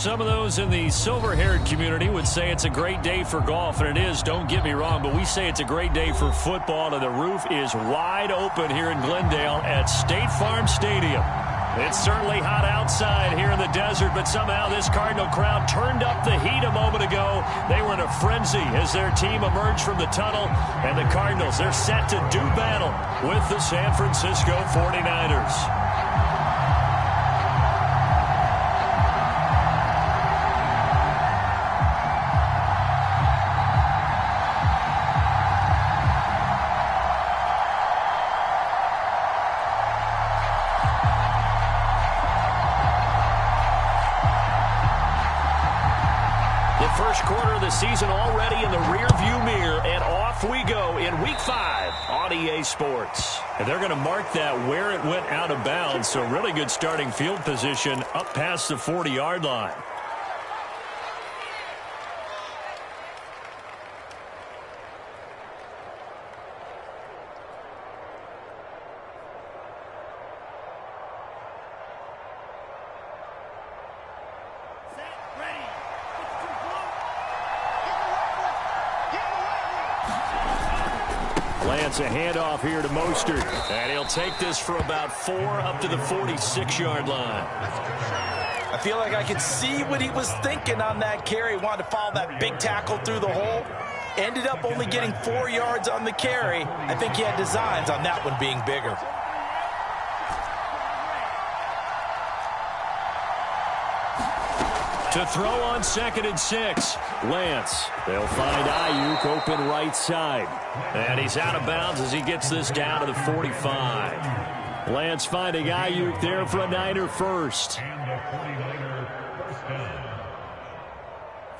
Some of those in the silver-haired community would say it's a great day for golf, and it is, don't get me wrong, but we say it's a great day for football, and the roof is wide open here in Glendale at State Farm Stadium. It's certainly hot outside here in the desert, but somehow this Cardinal crowd turned up the heat a moment ago. They were in a frenzy as their team emerged from the tunnel, and the Cardinals, they're set to do battle with the San Francisco 49ers. Season already in the rearview mirror, and off we go in Week 5 on EA Sports. And they're going to mark that where it went out of bounds, so really good starting field position up past the 40-yard line. Lance, a handoff here to Mostert. And he'll take this for about 4 up to the 46-yard line. I feel like I could see what he was thinking on that carry. Wanted to follow that big tackle through the hole. Ended up only getting 4 yards on the carry. I think he had designs on that one being bigger. To throw on 2nd and 6. Lance. They'll find Ayuk open right side. And he's out of bounds as he gets this down to the 45. Lance finding Ayuk there for a Niner first.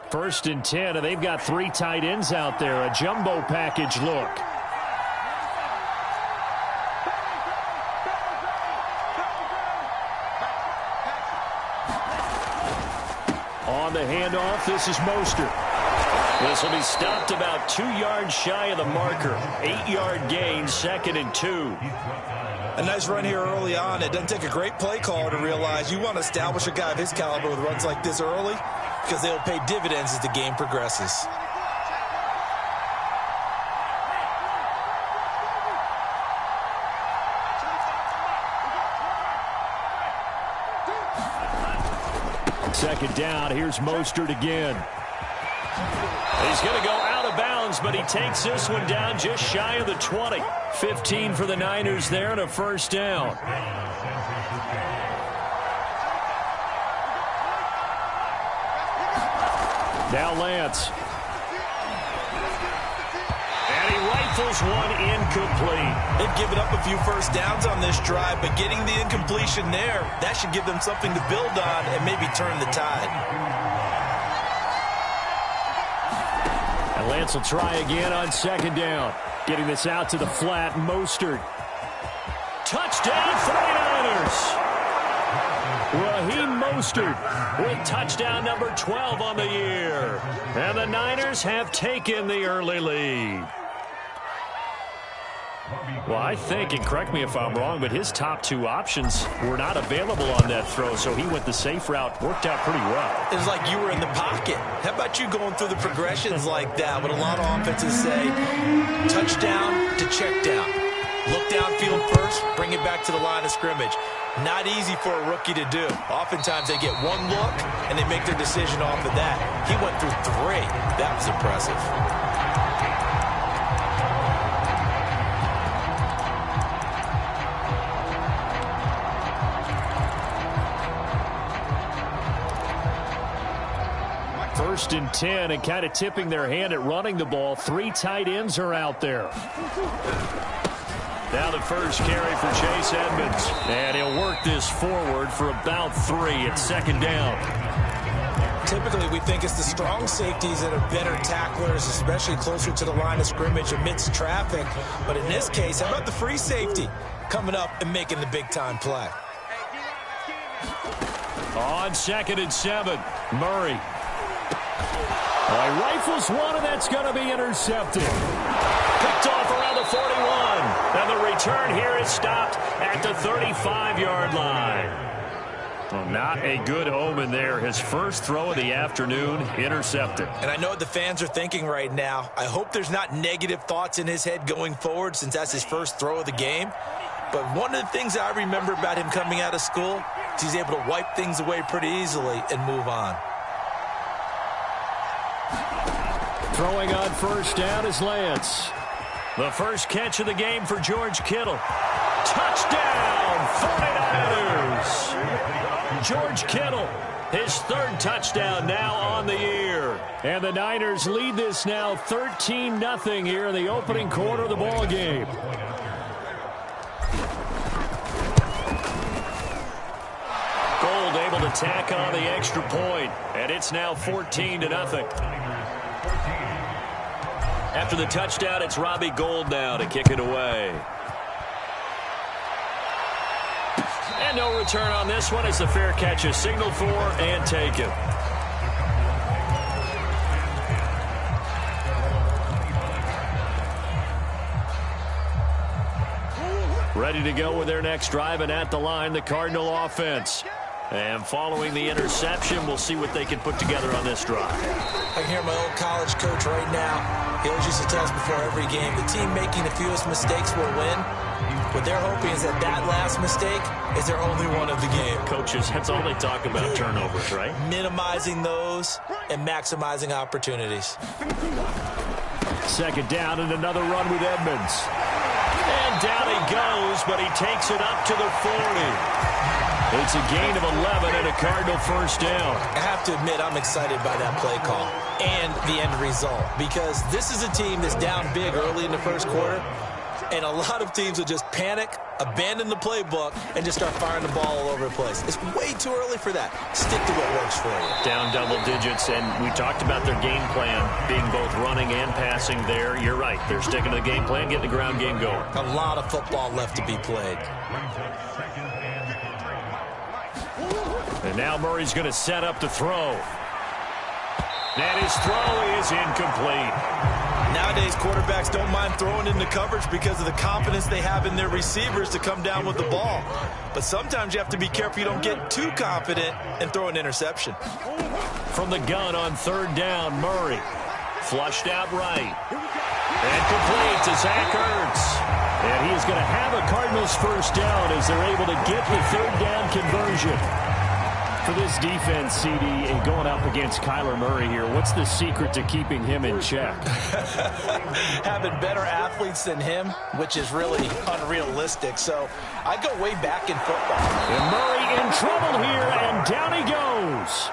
1st and 10, and they've got 3 tight ends out there. A jumbo package look. On the handoff, this is Mostert. This will be stopped about 2 yards shy of the marker. 8-yard gain, 2nd and 2. A nice run here early on. It doesn't take a great play caller to realize you want to establish a guy of his caliber with runs like this early because they'll pay dividends as the game progresses. Second down, here's Mostert again. He's going to go out of bounds, but he takes this one down just shy of the 20. 15 for the Niners there and a first down. Now Lance. And he rifles one incomplete. They've given up a few first downs on this drive, but getting the incompletion there, that should give them something to build on and maybe turn the tide. And Lance will try again on 2nd down. Getting this out to the flat, Mostert. Touchdown 49ers! Raheem Mostert with touchdown number 12 on the year. And the Niners have taken the early lead. Well, I think, and correct me if I'm wrong, but his top 2 options were not available on that throw, so he went the safe route. Worked out pretty well. It was like you were in the pocket. How about you going through the progressions like that? What a lot of offenses say, touchdown to check down. Look downfield first, bring it back to the line of scrimmage. Not easy for a rookie to do. Oftentimes they get one look, and they make their decision off of that. He went through 3. That was impressive. First and 10, and kind of tipping their hand at running the ball. 3 tight ends are out there. Now the first carry for Chase Edmonds. And he'll work this forward for about 3 at 2nd down. Typically, we think it's the strong safeties that are better tacklers, especially closer to the line of scrimmage amidst traffic. But in this case, how about the free safety coming up and making the big-time play? On 2nd and 7, Murray. Well, he rifles one, and that's going to be intercepted. Picked off around the 41. And the return here is stopped at the 35-yard line. Well, not a good omen there. His first throw of the afternoon intercepted. And I know what the fans are thinking right now. I hope there's not negative thoughts in his head going forward since that's his first throw of the game. But one of the things I remember about him coming out of school is he's able to wipe things away pretty easily and move on. Throwing on first down is Lance. The first catch of the game for George Kittle. Touchdown, 49ers! George Kittle, his third touchdown now on the year. And the Niners lead this now 13-0 here in the opening quarter of the ball game. Gold able to tack on the extra point, and it's now 14-0. After the touchdown, it's Robbie Gould now to kick it away. And no return on this one as the fair catch is signaled for and taken. Ready to go with their next drive, and at the line, the Cardinal offense. And following the interception, we'll see what they can put together on this drive. I can hear my old college coach right now. He always used to tell us before every game, the team making the fewest mistakes will win. What they're hoping is that last mistake is their only one of the game. Coaches, that's all they talk about, turnovers, right? Minimizing those and maximizing opportunities. Second down and another run with Edmonds. And down he goes, but he takes it up to the 40. It's a gain of 11 and a Cardinal first down. I have to admit, I'm excited by that play call and the end result, because this is a team that's down big early in the first quarter, and a lot of teams will just panic, abandon the playbook, and just start firing the ball all over the place. It's way too early for that. Stick to what works for you. Down double digits, and we talked about their game plan being both running and passing there. You're right. They're sticking to the game plan, getting the ground game going. A lot of football left to be played. And now Murray's going to set up the throw. And his throw is incomplete. Nowadays, quarterbacks don't mind throwing into coverage because of the confidence they have in their receivers to come down with the ball. But sometimes you have to be careful you don't get too confident and throw an interception. From the gun on third down, Murray. Flushed out right. And complete to Zach Ertz. And he is going to have a Cardinals first down as they're able to get the third down conversion. For this defense, CD, and going up against Kyler Murray here, what's the secret to keeping him in check? Having better athletes than him, which is really unrealistic. So I go way back in football. And Murray in trouble here, and down he goes.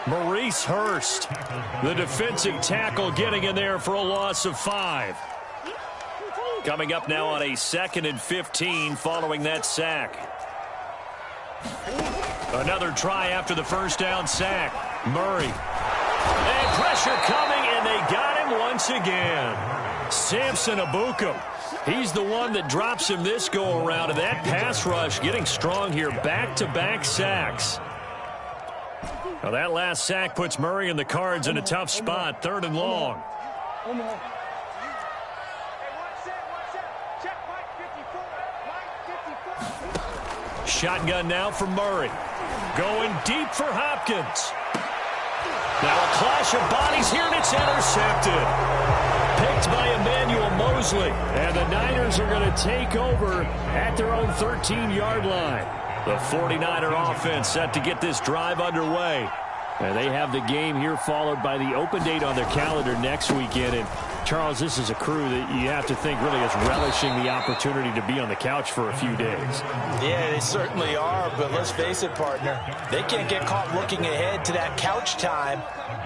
Maurice Hurst, the defensive tackle, getting in there for a loss of 5. Coming up now on a 2nd and 15 following that sack. Another try after the first down sack. Murray. And pressure coming, and they got him once again. Samson Ebukam. He's the one that drops him this go-around, and that pass rush getting strong here. Back-to-back sacks. Now that last sack puts Murray and the Cards in a tough spot. 3rd and long. Shotgun now for Murray. Going deep for Hopkins. Now a clash of bodies here, and it's intercepted. Picked by Emmanuel Mosley. And the Niners are going to take over at their own 13-yard line. The 49er offense set to get this drive underway. And they have the game here followed by the open date on their calendar next weekend. And Charles, this is a crew that you have to think really is relishing the opportunity to be on the couch for a few days. Yeah, they certainly are, but let's face it, partner. They can't get caught looking ahead to that couch time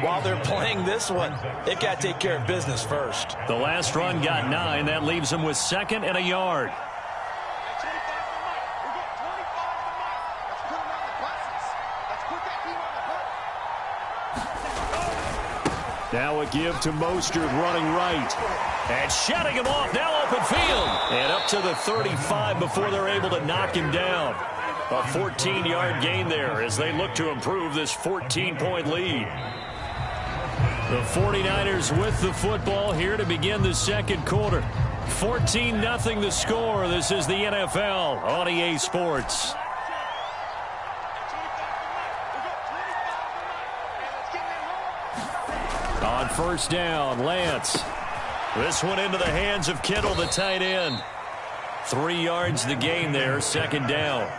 while they're playing this one. They've got to take care of business first. The last run got 9. That leaves them with 2nd and a yard. Now a give to Mostert running right. And shutting him off. Now open field. And up to the 35 before they're able to knock him down. A 14-yard gain there as they look to improve this 14-point lead. The 49ers with the football here to begin the second quarter. 14-0 the score. This is the NFL on EA Sports. first down. Lance. This one into the hands of Kittle, the tight end. 3 yards the gain there, second down.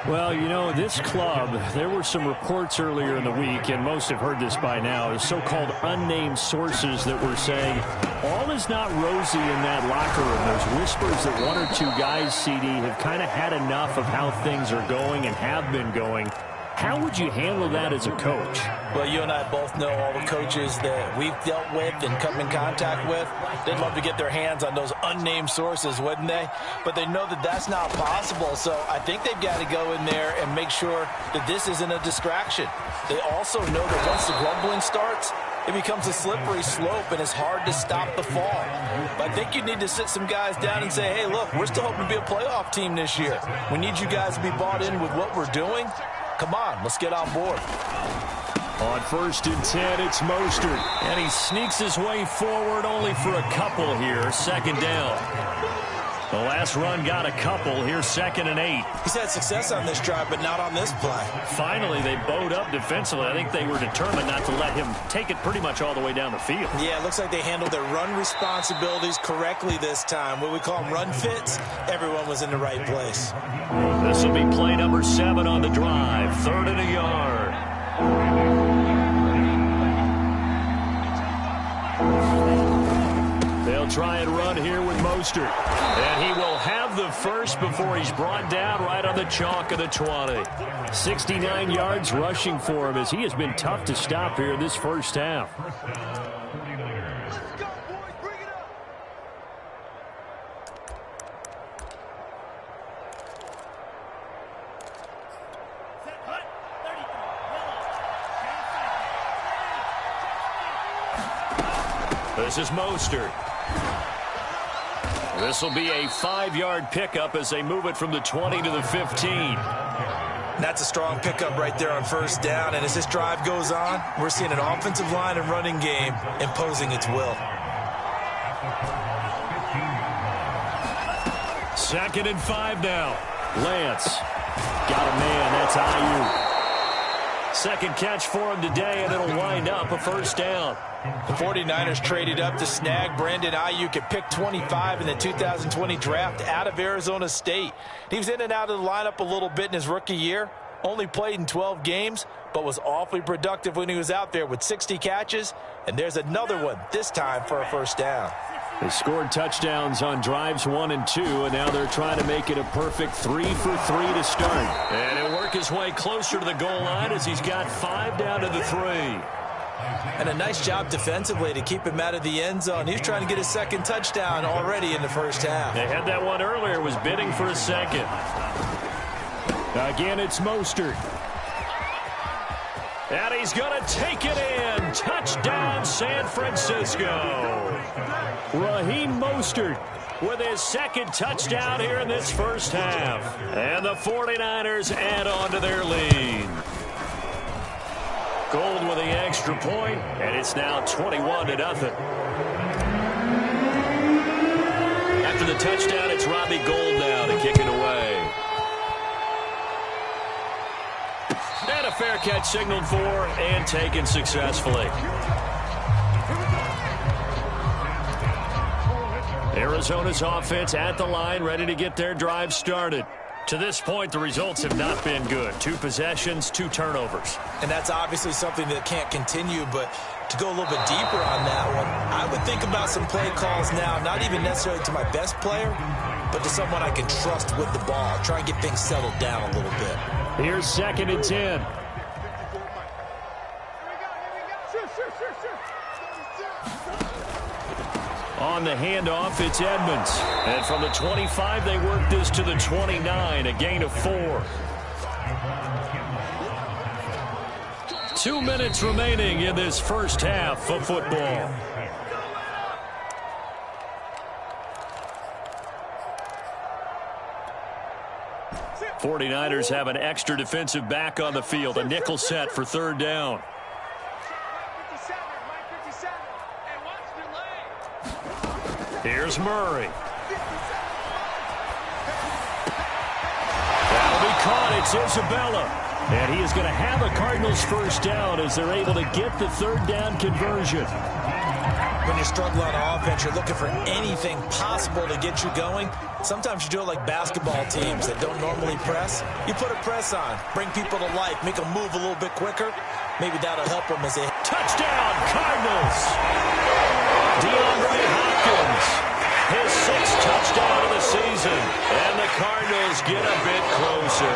Well, you know, this club, there were some reports earlier in the week, and most have heard this by now, the so-called unnamed sources that were saying all is not rosy in that locker room. There's whispers that 1 or 2 guys, CD, have kind of had enough of how things are going and have been going. How would you handle that as a coach? Well, you and I both know all the coaches that we've dealt with and come in contact with. They'd love to get their hands on those unnamed sources, wouldn't they? But they know that that's not possible, so I think they've got to go in there and make sure that this isn't a distraction. They also know that once the grumbling starts, it becomes a slippery slope, and it's hard to stop the fall. But I think you need to sit some guys down and say, hey, look, we're still hoping to be a playoff team this year. We need you guys to be bought in with what we're doing. Come on, let's get on board. On 1st and 10, it's Mostert. And he sneaks his way forward only for a couple here. Second down. The last run got a couple. Here's 2nd and 8. He's had success on this drive, but not on this play. Finally, they bowed up defensively. I think they were determined not to let him take it pretty much all the way down the field. Yeah, it looks like they handled their run responsibilities correctly this time. What we call them run fits, everyone was in the right place. This will be play number 7 on the drive. 3rd and a yard. They'll try and run here with Mostert. And he will have the first before he's brought down right on the chalk of the 20. 69 yards rushing for him as he has been tough to stop here in this first half. This is Mostert. This will be a 5-yard pickup as they move it from the 20 to the 15. That's a strong pickup right there on first down. And as this drive goes on, we're seeing an offensive line and running game imposing its will. 2nd and 5 now. Lance. Got a man. That's Ayuk. Second catch for him today, and it'll wind up a first down. The 49ers traded up to snag Brandon Ayuk at pick 25 in the 2020 draft out of Arizona State. He was in and out of the lineup a little bit in his rookie year. Only played in 12 games, but was awfully productive when he was out there with 60 catches. And there's another one, this time for a first down. They scored touchdowns on drives 1 and 2, and now they're trying to make it a perfect 3 for 3 to start. And he'll work his way closer to the goal line as he's got 5 down to the 3. And a nice job defensively to keep him out of the end zone. He's trying to get his second touchdown already in the first half. They had that one earlier, was bidding for a second. Again, it's Mostert. And he's going to take it in. Touchdown, San Francisco. Raheem Mostert with his second touchdown here in this first half. And the 49ers add on to their lead. Gold with the extra point, and it's now 21-0. After the touchdown, it's Robbie Gould now to kick it away. And a fair catch signaled for and taken successfully. Arizona's offense at the line, ready to get their drive started. To this point, the results have not been good. 2 possessions, 2 turnovers. And that's obviously something that can't continue, but to go a little bit deeper on that one, I would think about some play calls now, not even necessarily to my best player, but to someone I can trust with the ball. Try and get things settled down a little bit. Here's 2nd and 10. On the handoff, it's Edmonds. And from the 25, they work this to the 29, a gain of 4. 2 minutes remaining in this first half of football. '49ers have an extra defensive back on the field, a nickel set for 3rd down. Here's Murray. That'll be caught. It's Isabella. And he is going to have a Cardinals first down as they're able to get the 3rd down conversion. When you're struggling on offense, you're looking for anything possible to get you going. Sometimes you do it like basketball teams that don't normally press. You put a press on, bring people to life, make them move a little bit quicker. Maybe that'll help them as they... Touchdown, Cardinals! DeAndre Hopkins, his 6th touchdown of the season. And the Cardinals get a bit closer.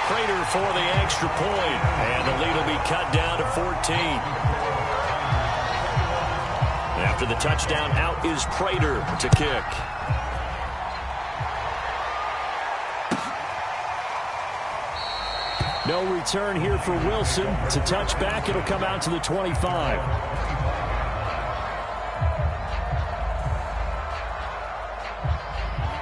Prater for the extra point, and the lead will be cut down to 14. After the touchdown, out is Prater to kick. No return here for Wilson. To touch back, it'll come out to the 25.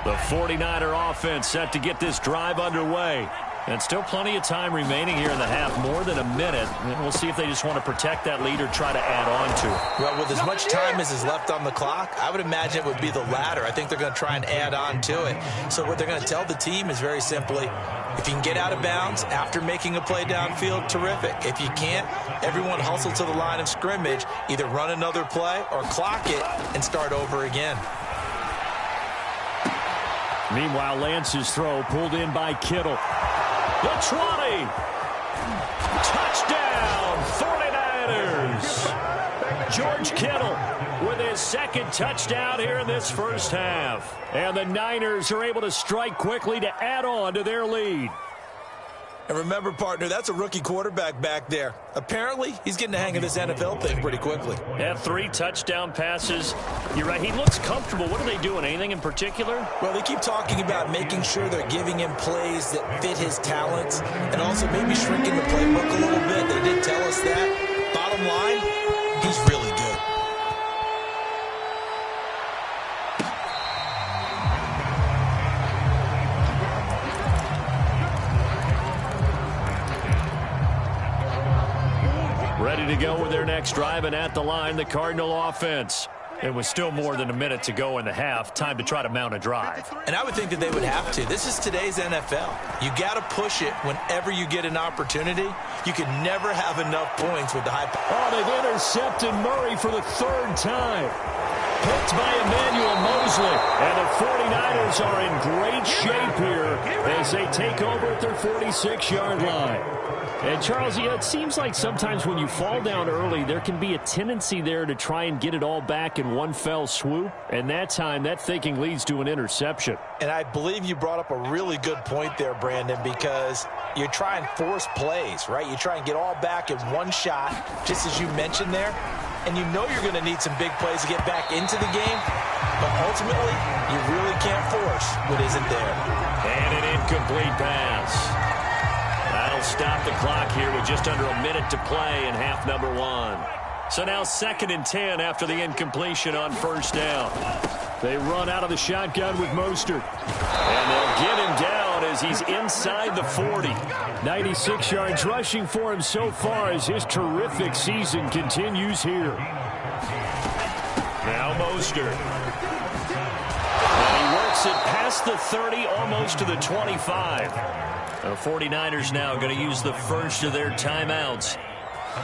The 49er offense set to get this drive underway. And still plenty of time remaining here in the half, more than a minute. And we'll see if they just want to protect that lead or try to add on to it. Well, with as much time as is left on the clock, I would imagine it would be the latter. I think they're going to try and add on to it. So what they're going to tell the team is very simply, if you can get out of bounds after making a play downfield, terrific. If you can't, everyone hustle to the line of scrimmage, either run another play or clock it and start over again. Meanwhile, Lance's throw pulled in by Kittle. The 20. Touchdown, 49ers. George Kittle with his 2nd touchdown here in this first half. And the Niners are able to strike quickly to add on to their lead. And remember, partner, that's a rookie quarterback back there. Apparently, he's getting the hang of this NFL thing pretty quickly. Had 3 touchdown passes. You're right, he looks comfortable. What are they doing? Anything in particular? Well, they keep talking about making sure they're giving him plays that fit his talents and also maybe shrinking the playbook a little bit. They did tell us that. Bottom line, he's really good. Ready to go with their next drive, and at the line, the Cardinal offense. It was still more than a minute to go in the half. Time to try to mount a drive. And I would think that they would have to. This is today's NFL. You got to push it whenever you get an opportunity. You can never have enough points with the high... Oh, they've intercepted Murray for the 3rd time. Picked by Emmanuel Mosley. And the 49ers are in great shape here as they take over at their 46-yard line. And, Charles, it seems like sometimes when you fall down early, there can be a tendency there to try and get it all back in one fell swoop. And that time, that thinking leads to an interception. And I believe you brought up a really good point there, Brandon, because you try and force plays, right? You try and get all back in one shot, just as you mentioned there. And you know you're going to need some big plays to get back into the game. But ultimately, you really can't force what isn't there. And an incomplete pass. That'll stop the clock here with just under a minute to play in half number 1. So now 2nd and 10 after the incompletion on 1st down. They run out of the shotgun with Mostert. And they'll get him down as he's inside the 40. 96 yards rushing for him so far as his terrific season continues here. Now Mostert. And he works it past the 30, almost to the 25. The 49ers now going to use the first of their timeouts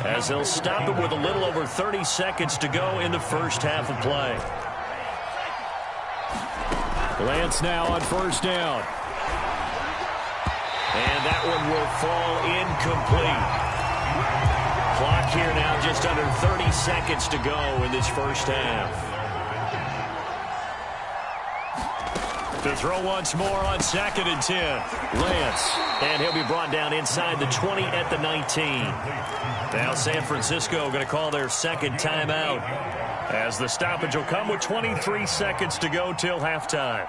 as they'll stop it with a little over 30 seconds to go in the first half of play. Lance now on 1st down. And that one will fall incomplete. Clock here now just under 30 seconds to go in this first half. To throw once more on 2nd and 10. Lance. And he'll be brought down inside the 20 at the 19. Now San Francisco going to call their 2nd timeout as the stoppage will come with 23 seconds to go till halftime.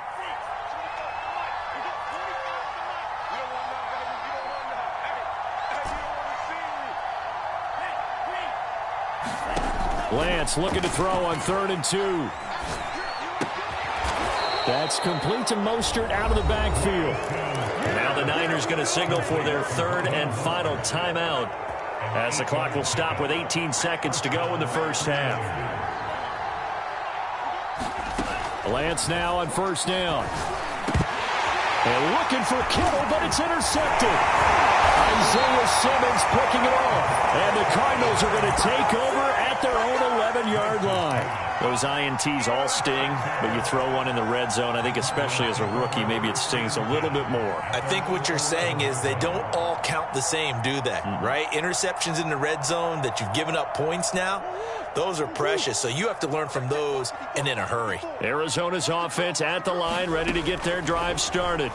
Lance looking to throw on 3rd and 2. That's complete to Mostert out of the backfield. Now the Niners going to signal for their 3rd and final timeout as the clock will stop with 18 seconds to go in the first half. Lance now on 1st down. And looking for Kittle, but it's intercepted. Isaiah Simmons picking it off. And the Cardinals are going to take over at their own 11-yard line. Those INTs all sting, but you throw one in the red zone. I think especially as a rookie, maybe it stings a little bit more. I think what you're saying is they don't all count the same, do they? Right? Interceptions in the red zone that you've given up points now, those are precious. So you have to learn from those and in a hurry. Arizona's offense at the line, ready to get their drive started.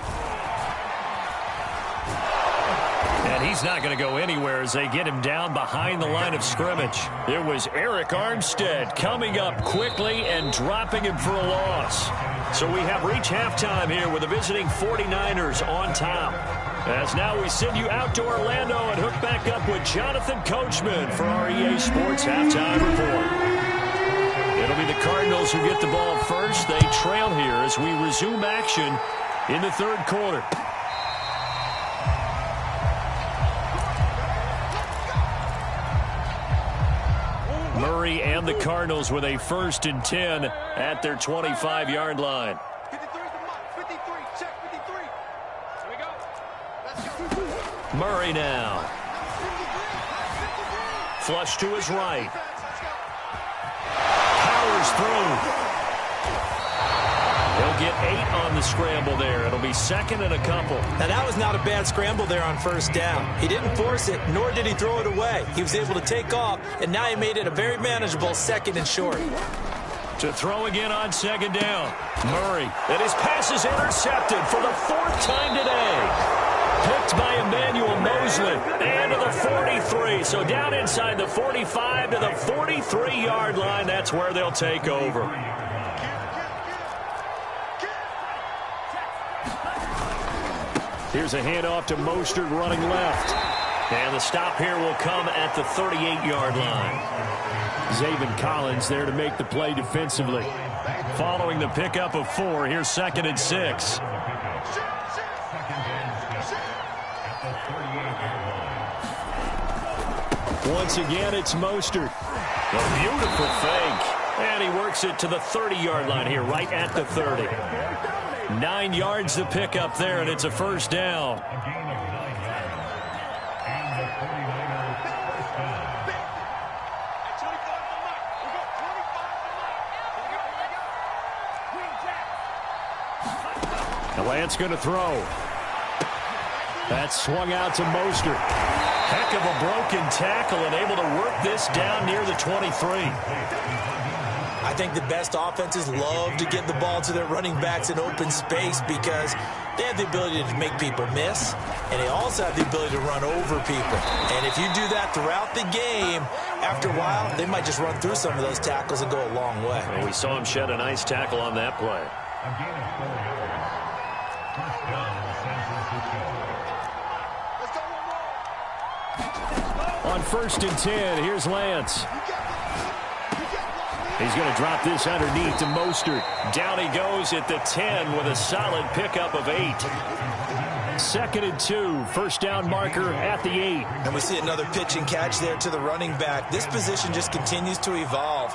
And he's not going to go anywhere as they get him down behind the line of scrimmage. It was Arik Armstead coming up quickly and dropping him for a loss. So we have reached halftime here with the visiting 49ers on top. As now we send you out to Orlando and hook back up with Jonathan Coachman for our EA Sports Halftime Report. It'll be the Cardinals who get the ball first. They trail here as we resume action in the third quarter. Murray and the Cardinals with a 1st and 10 at their 25-yard line. 53 check 53. Here we go. Let's go. Murray now. Flush to his right. Powers through. He'll get 8 on the scramble there. It'll be 2nd and a couple. Now, that was not a bad scramble there on 1st down. He didn't force it, nor did he throw it away. He was able to take off, and now he made it a very manageable 2nd and short. To throw again on 2nd down. Murray. And his pass is intercepted for the 4th time today. Picked by Emmanuel Mosley. And to the 43. So down inside the 45 to the 43-yard line. That's where they'll take over. Here's a handoff to Mostert running left. And the stop here will come at the 38-yard line. Zaven Collins there to make the play defensively. Following the pickup of 4, here's 2nd and 6. Once again, it's Mostert. A beautiful fake. And he works it to the 30-yard line here, right at the 30. 9 yards to pick up there, and it's a 1st down. The Lance going to throw. That's swung out to Mostert. Heck of a broken tackle and able to work this down near the 23. I think the best offenses love to get the ball to their running backs in open space because they have the ability to make people miss, and they also have the ability to run over people. And if you do that throughout the game, after a while, they might just run through some of those tackles and go a long way. Well, we saw him shed a nice tackle on that play. On 1st and 10, here's Lance. He's going to drop this underneath to Mostert. Down he goes at the 10 with a solid pickup of 8. 2nd and 2, 1st down marker at the 8. And we see another pitch and catch there to the running back. This position just continues to evolve.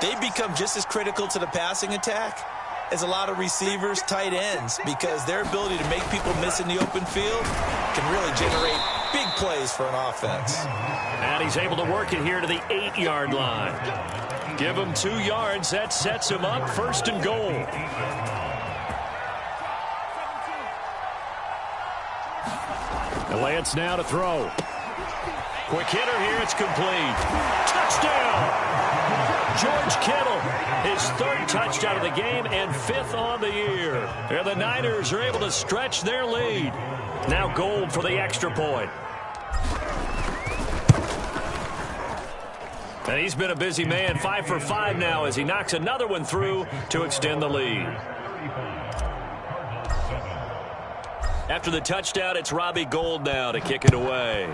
They become just as critical to the passing attack as a lot of receivers, tight ends, because their ability to make people miss in the open field can really generate big plays for an offense. And he's able to work it here to the 8-yard line. Give him 2 yards. That sets him up 1st and goal. And Lance now to throw. Quick hitter here. It's complete. Touchdown! George Kittle, his 3rd touchdown of the game and 5th on the year. And the Niners are able to stretch their lead. Now Gold for the extra point. And he's been a busy man, 5 for 5 now as he knocks another one through to extend the lead. After the touchdown, it's Robbie Gould now to kick it away.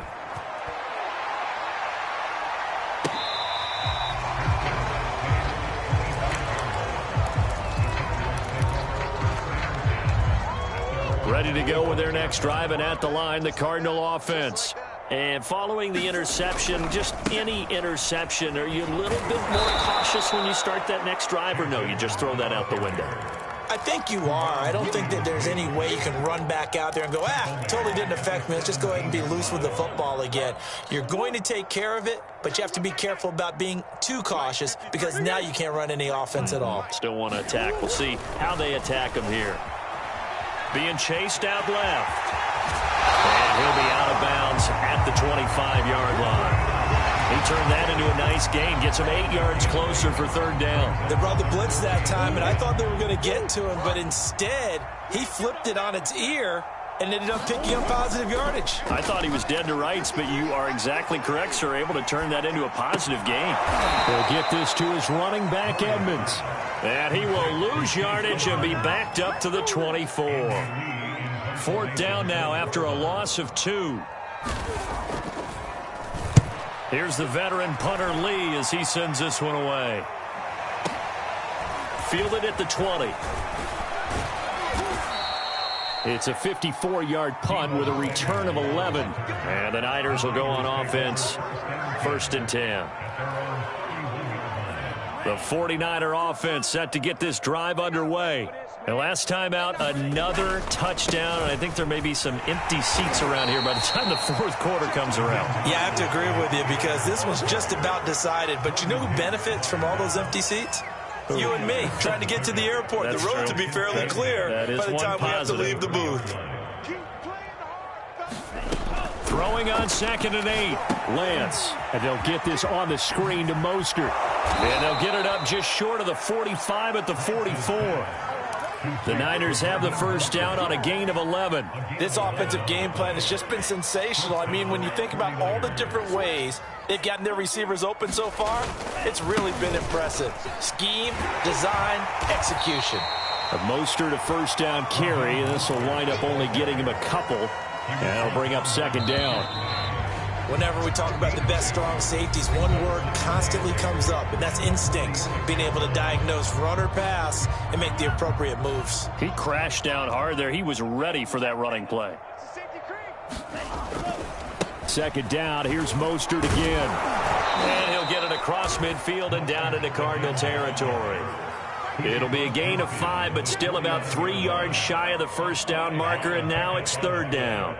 Ready to go with their next drive, and at the line, the Cardinal offense. And following the interception, just any interception, are you a little bit more cautious when you start that next drive, or no, you just throw that out the window? I think you are. I don't think that there's any way you can run back out there and go, totally didn't affect me. Let's just go ahead and be loose with the football again. You're going to take care of it, but you have to be careful about being too cautious because now you can't run any offense at all. Still want to attack. We'll see how they attack him here. Being chased out left. And he'll be out of bounds at the 25-yard line. He turned that into a nice gain, gets him 8 yards closer for third down. They brought the blitz that time, and I thought they were going to get to him, but instead he flipped it on its ear and ended up picking up positive yardage. I thought he was dead to rights, but you are exactly correct, sir, able to turn that into a positive gain. He'll get this to his running back, Edmonds. And he will lose yardage and be backed up to the 24. Fourth down now after a loss of 2. Here's the veteran punter Lee as he sends this one away. Fielded at the 20. It's a 54-yard punt with a return of 11. And the Niners will go on offense. 1st and 10. The 49er offense set to get this drive underway. And last time out, another touchdown, and I think there may be some empty seats around here by the time the fourth quarter comes around. Yeah, I have to agree with you because this one's just about decided. But you know who benefits from all those empty seats? You and me, trying to get to the airport. That's the road true. to be fairly clear by the time we have to leave the booth. Throwing on 2nd and 8. Lance, and they'll get this on the screen to Mostert. And they'll get it up just short of the 45 at the 44. The Niners have the first down on a gain of 11. This offensive game plan has just been sensational. I mean, when you think about all the different ways they've gotten their receivers open so far, it's really been impressive. Scheme, design, execution. A Mostert a first down carry, and this will wind up only getting him a couple. And it'll bring up 2nd down. Whenever we talk about the best strong safeties, one word constantly comes up, and that's instincts. Being able to diagnose run or pass and make the appropriate moves. He crashed down hard there. He was ready for that running play. 2nd down. Here's Mostert again. And he'll get it across midfield and down into Cardinal territory. It'll be a gain of 5, but still about 3 yards shy of the first down marker, and now it's 3rd down.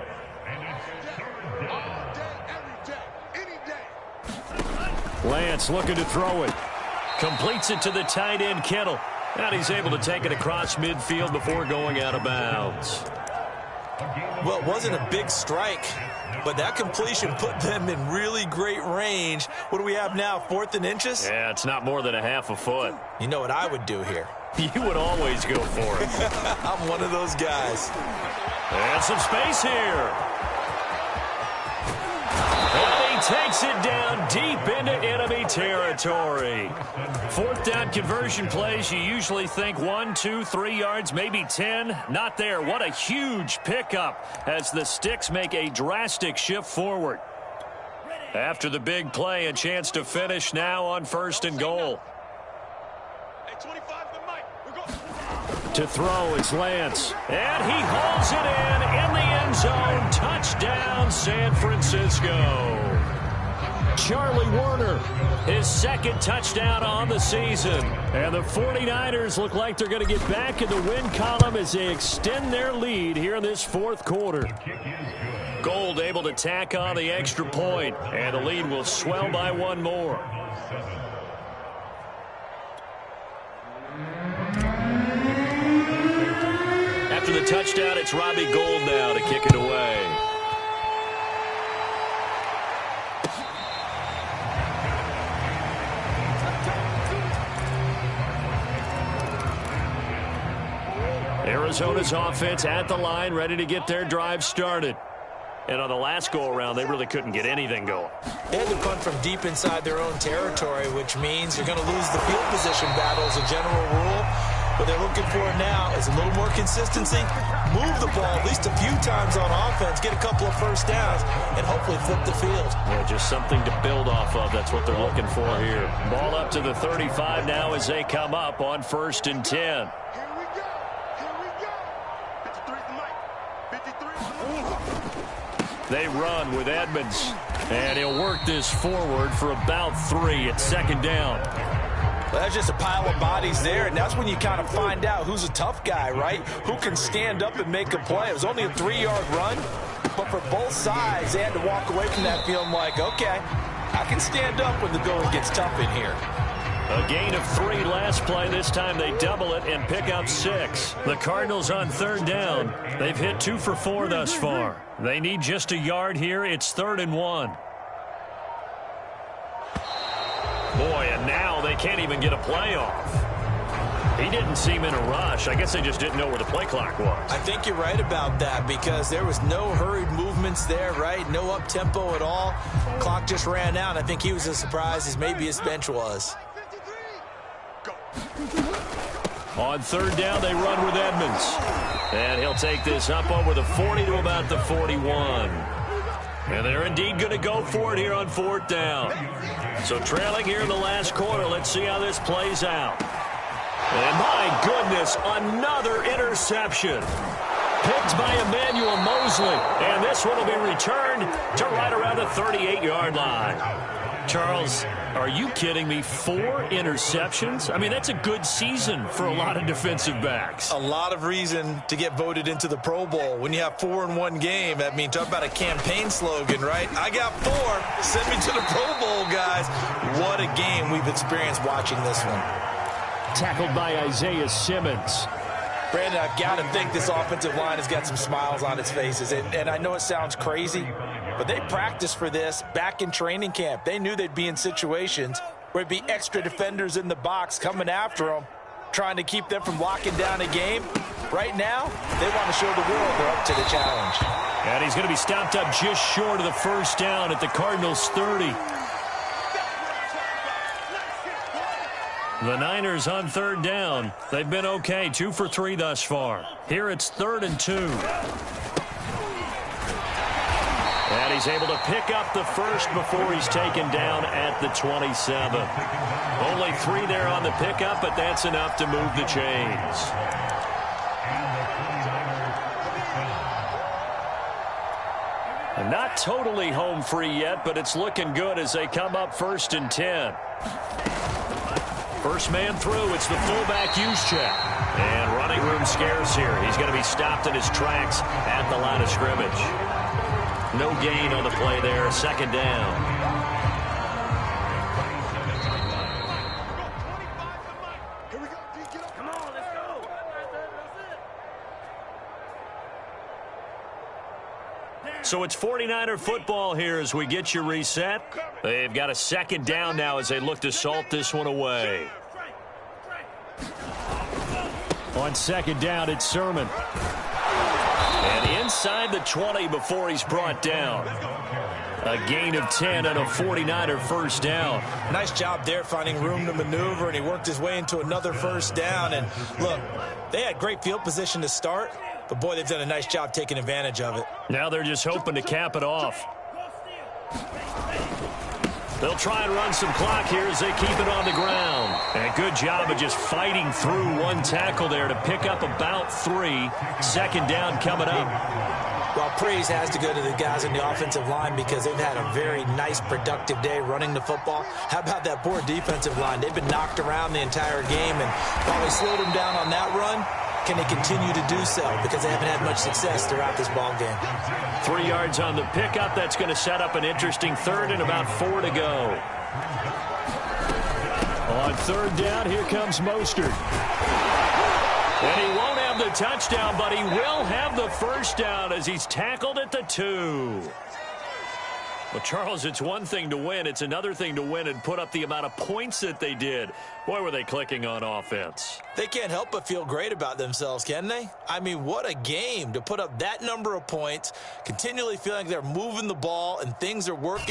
Lance looking to throw it. Completes it to the tight end, Kittle. And he's able to take it across midfield before going out of bounds. Well, it wasn't a big strike, but that completion put them in really great range. What do we have now, 4th and inches? Yeah, it's not more than a half a foot. You know what I would do here? You would always go for it. I'm one of those guys. And some space here. And he takes it down deep into enemy territory. 4th down conversion plays, you usually think 1, 2, 3 yards, maybe 10. Not there. What a huge pickup as the Sticks make a drastic shift forward. After the big play, a chance to finish now on 1st and goal. To throw, it's Lance. And he hauls it in the end zone. Touchdown, San Francisco. Charlie Warner, his 2nd touchdown on the season. And the 49ers look like they're going to get back in the win column as they extend their lead here in this 4th quarter. Gold able to tack on the extra point, and the lead will swell by 1 more. After the touchdown, it's Robbie Gould now to kick it away. Arizona's offense at the line, ready to get their drive started. And on the last go-around, they really couldn't get anything going. They had to punt from deep inside their own territory, which means you're going to lose the field position battle as a general rule. What they're looking for now is a little more consistency, move the ball at least a few times on offense, get a couple of first downs, and hopefully flip the field. Yeah, just something to build off of. That's what they're looking for here. Ball up to the 35 now as they come up on 1st and 10. They run with Edmonds, and he'll work this forward for about 3 at 2nd down. Well, that's just a pile of bodies there, and that's when you kind of find out who's a tough guy, right? Who can stand up and make a play. It was only a 3-yard run, but for both sides, they had to walk away from that feeling like, okay, I can stand up when the going gets tough in here. A gain of 3 last play. This time they double it and pick up 6. The Cardinals on 3rd down. They've hit 2 for 4 thus far. They need just a yard here. It's 3rd and 1. Boy, and now they can't even get a play off. He didn't seem in a rush. I guess they just didn't know where the play clock was. I think you're right about that because there was no hurried movements there, right? No up-tempo at all. Clock just ran out. I think he was as surprised as maybe his bench was. On 3rd down, they run with Edmonds. And he'll take this up over the 40 to about the 41. And they're indeed going to go for it here on 4th down. So trailing here in the last quarter. Let's see how this plays out. And my goodness, another interception. Picked by Emmanuel Mosley. And this one will be returned to right around the 38-yard line. Charles, are you kidding me? 4 interceptions? I mean, that's a good season for a lot of defensive backs. A lot of reason to get voted into the Pro Bowl. When you have 4 in one game, I mean, talk about a campaign slogan, right? I got 4. Send me to the Pro Bowl, guys. What a game we've experienced watching this one. Tackled by Isaiah Simmons. Brandon, I've got to think this offensive line has got some smiles on its faces. And I know it sounds crazy, but they practiced for this back in training camp. They knew they'd be in situations where there'd be extra defenders in the box coming after them, trying to keep them from locking down a game. Right now, they want to show the world they're up to the challenge. And he's going to be stopped up just short of the 1st down at the Cardinals' 30. The Niners on 3rd down. They've been okay, 2 for 3 thus far. Here it's 3rd and 2. And he's able to pick up the first before he's taken down at the 27. Only 3 there on the pickup, but that's enough to move the chains. And not totally home free yet, but it's looking good as they come up 1st and 10. First man through, it's the fullback Juszczyk. And running room scarce here. He's going to be stopped in his tracks at the line of scrimmage. No gain on the play there, 2nd down. So it's 49er football here as we get you reset. They've got a 2nd down now as they look to salt this one away. On 2nd down, it's Sermon. And inside the 20 before he's brought down. A gain of 10 on a 49er 1st down. Nice job there finding room to maneuver, and he worked his way into another 1st down. And look, they had great field position to start, but boy, they've done a nice job taking advantage of it. Now they're just hoping to cap it off. They'll try and run some clock here as they keep it on the ground. And a good job of just fighting through one tackle there to pick up about 3. 2nd down coming up. Well, praise has to go to the guys in the offensive line because they've had a very nice, productive day running the football. How about that poor defensive line? They've been knocked around the entire game, and while they slowed them down on that run, can they continue to do so? Because they haven't had much success throughout this ball game. 3 yards on the pickup. That's going to set up an interesting 3rd and about 4 to go. On 3rd down, here comes Mostert. And he won't have the touchdown, but he will have the 1st down as he's tackled at the 2. Well, Charles, it's one thing to win. It's another thing to win and put up the amount of points that they did. Boy, were they clicking on offense. They can't help but feel great about themselves, can they? I mean, what a game to put up that number of points, continually feeling like they're moving the ball and things are working.